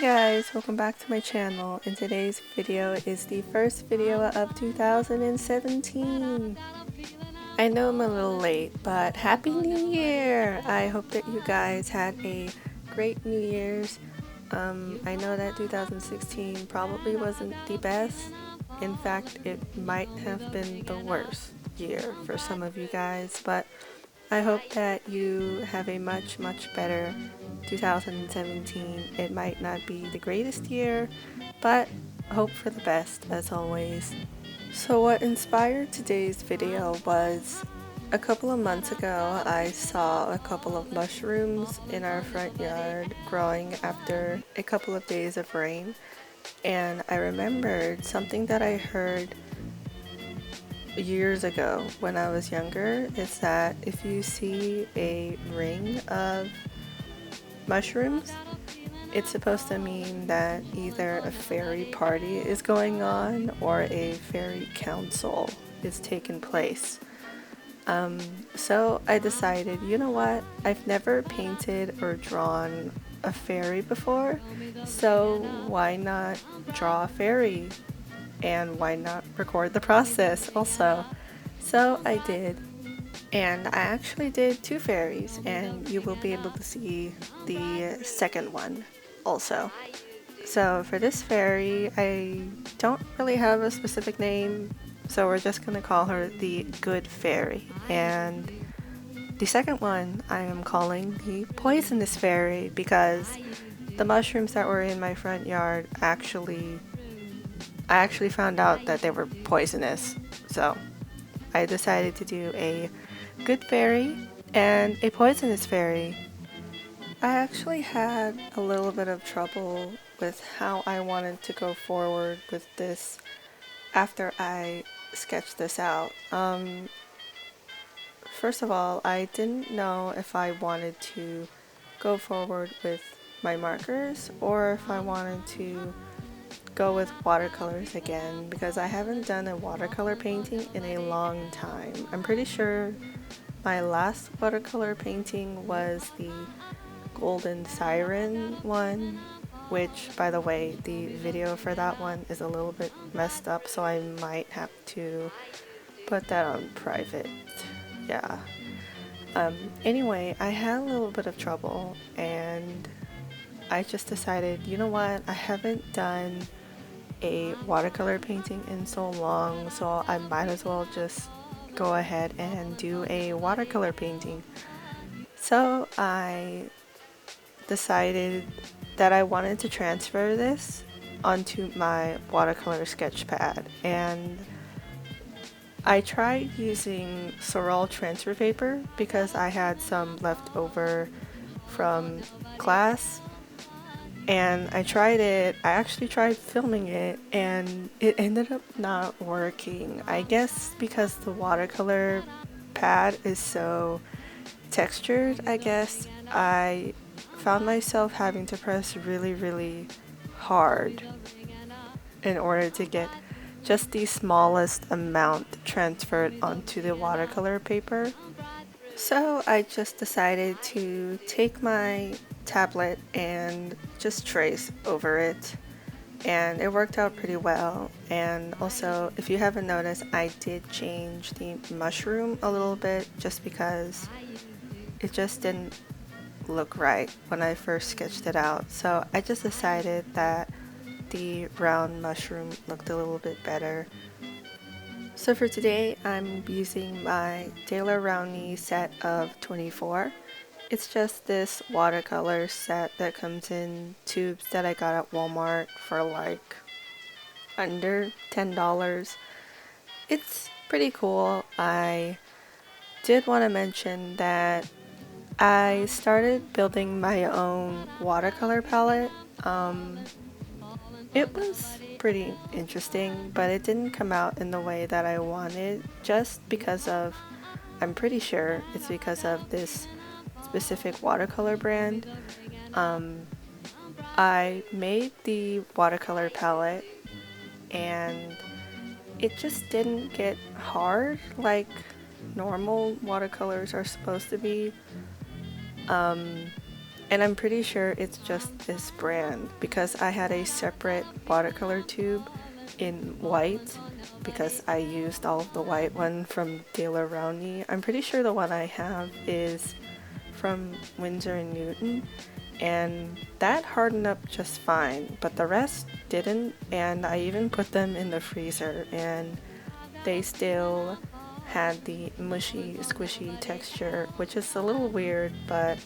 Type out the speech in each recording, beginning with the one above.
Hey guys, welcome back to my channel, and today's video is the first video of 2017. I know I'm a little late, but Happy New Year! I hope that you guys had a great New Year's. I know that 2016 probably wasn't the best. In fact, it might have been the worst year for some of you guys, but I hope that you have a much better 2017. It might not be the greatest year, but hope for the best as always. So what inspired today's video was a couple of months ago I saw a couple of mushrooms in our front yard growing after a couple of days of rain, and I remembered something that I heard years ago when I was younger, is that if you see a ring of mushrooms, it's supposed to mean that either a fairy party is going on or a fairy council is taking place. So I decided, you know what, I've never painted or drawn a fairy before, so why not draw a fairy? And why not record the process also? So I did, and I actually did two fairies, and you will be able to see the second one also. So for this fairy, I don't really have a specific name, so we're just gonna call her the Good Fairy, and the second one I am calling the Poisonous Fairy because the mushrooms that were in my front yard I actually found out that they were poisonous, so I decided to do a good fairy and a poisonous fairy. I actually had a little bit of trouble with how I wanted to go forward with this after I sketched this out. First of all, I didn't know if I wanted to go forward with my markers or if I wanted to go with watercolors again, because I haven't done a watercolor painting in a long time. I'm pretty sure my last watercolor painting was the Golden Siren one, which, by the way, the video for that one is a little bit messed up, so I might have to put that on private. Yeah. Anyway, I had a little bit of trouble, and I just decided, you know what, I haven't done a watercolor painting in so long, so I might as well just go ahead and do a watercolor painting. So I decided that I wanted to transfer this onto my watercolor sketch pad, and I tried using Sorol transfer paper because I had some left over from class. And I tried it, I actually tried filming it, and it ended up not working. I guess because the watercolor pad is so textured, I guess I found myself having to press really hard in order to get just the smallest amount transferred onto the watercolor paper. So I just decided to take my tablet and just trace over it, and it worked out pretty well. And also, if you haven't noticed, I did change the mushroom a little bit just because it just didn't look right when I first sketched it out. So I just decided that the round mushroom looked a little bit better. So for today, I'm using my Daler Rowney set of 24. It's just this watercolor set that comes in tubes that I got at Walmart for like under $10. It's pretty cool. I did want to mention that I started building my own watercolor palette. It was pretty interesting, but it didn't come out in the way that I wanted, just because of, I'm pretty sure it's because of this specific watercolor brand. I made the watercolor palette and it just didn't get hard like normal watercolors are supposed to be. And I'm pretty sure it's just this brand because I had a separate watercolor tube in white because I used all of the white one from Taylor Rowney. I'm pretty sure the one I have is from Winsor & Newton, and that hardened up just fine, but the rest didn't, and I even put them in the freezer and they still had the mushy, squishy texture, which is a little weird, but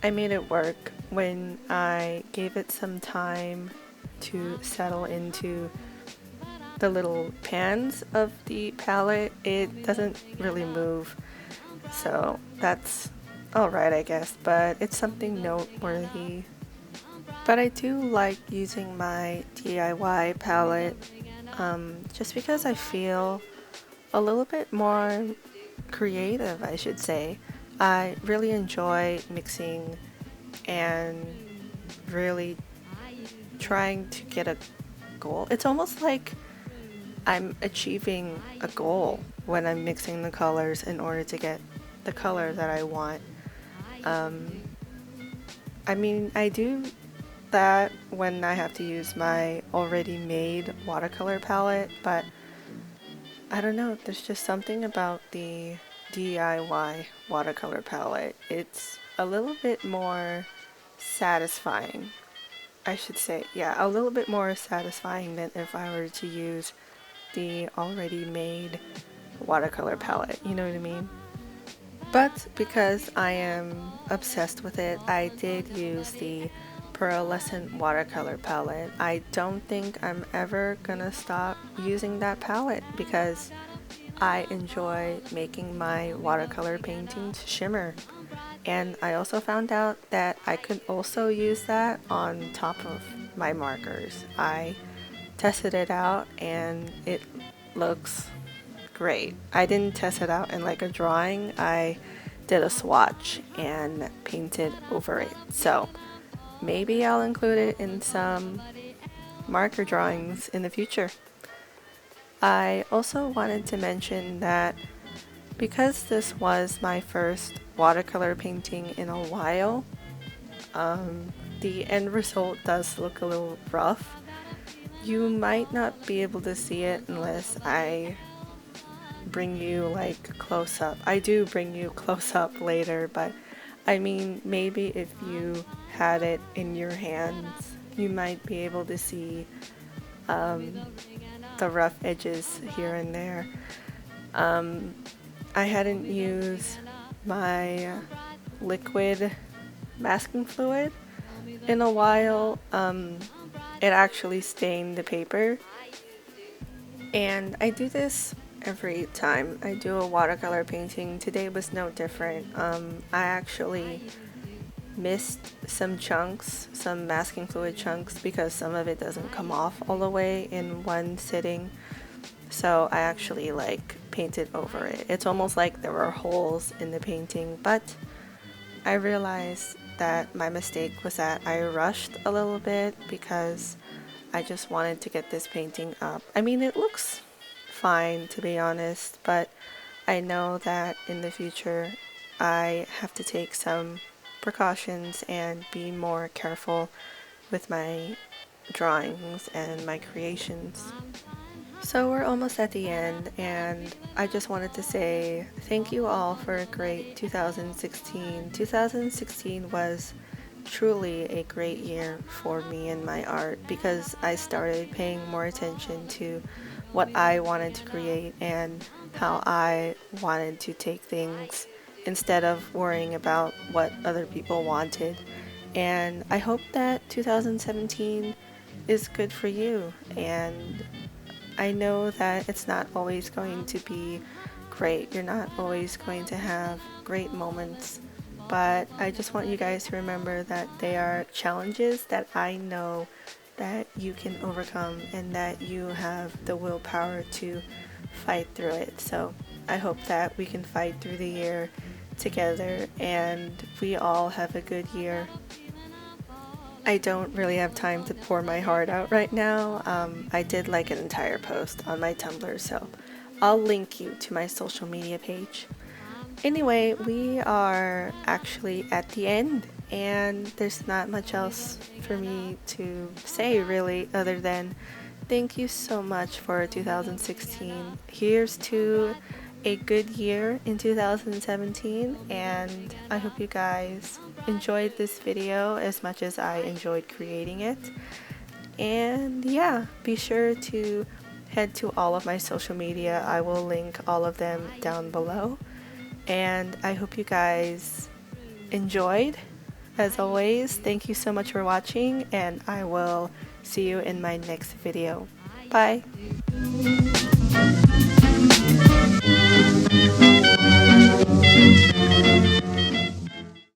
I made it work. When I gave it some time to settle into the little pans of the palette, it doesn't really move, so that's alright, I guess, but it's something noteworthy. But I do like using my DIY palette just because I feel a little bit more creative, I should say. I really enjoy mixing and really trying to get a goal. It's almost like I'm achieving a goal when I'm mixing the colors in order to get the color that I want. I mean, I do that when I have to use my already made watercolor palette, but I don't know, there's just something about the DIY watercolor palette. It's a little bit more satisfying, I should say. Yeah, a little bit more satisfying than if I were to use the already made watercolor palette, you know what I mean? But because I am obsessed with it, I did use the pearlescent watercolor palette. I don't think I'm ever gonna stop using that palette because I enjoy making my watercolor paintings shimmer. And I also found out that I could also use that on top of my markers. I tested it out and it looks great. I didn't test it out in like a drawing. I did a swatch and painted over it. So maybe I'll include it in some marker drawings in the future. I also wanted to mention that because this was my first watercolor painting in a while, the end result does look a little rough. You might not be able to see it unless I bring you like close up. I do bring you close up later, but I mean, maybe if you had it in your hands, you might be able to see the rough edges here and there. I hadn't used my liquid masking fluid in a while. It actually stained the paper, and I do this every time I do a watercolor painting. Today was no different. I actually missed some chunks, some masking fluid chunks, because some of it doesn't come off all the way in one sitting. So I actually like painted over it. It's almost like there were holes in the painting, but I realized that my mistake was that I rushed a little bit because I just wanted to get this painting up. I mean, it looks fine to be honest, but I know that in the future I have to take some precautions and be more careful with my drawings and my creations. So we're almost at the end, and I just wanted to say thank you all for a great 2016. 2016 was truly a great year for me and my art because I started paying more attention to what I wanted to create and how I wanted to take things instead of worrying about what other people wanted. And I hope that 2017 is good for you, and I know that it's not always going to be great. You're not always going to have great moments, but I just want you guys to remember that they are challenges that I know that you can overcome and that you have the willpower to fight through it. So I hope that we can fight through the year together and we all have a good year. I don't really have time to pour my heart out right now. I did like an entire post on my Tumblr, so I'll link you to my social media page. Anyway, we are actually at the end, and there's not much else for me to say really other than thank you so much for 2016. Here's to a good year in 2017, and I hope you guys enjoyed this video as much as I enjoyed creating it. And yeah, be sure to head to all of my social media. I will link all of them down below, and I hope you guys enjoyed. As always, thank you so much for watching, and I will see you in my next video. Bye!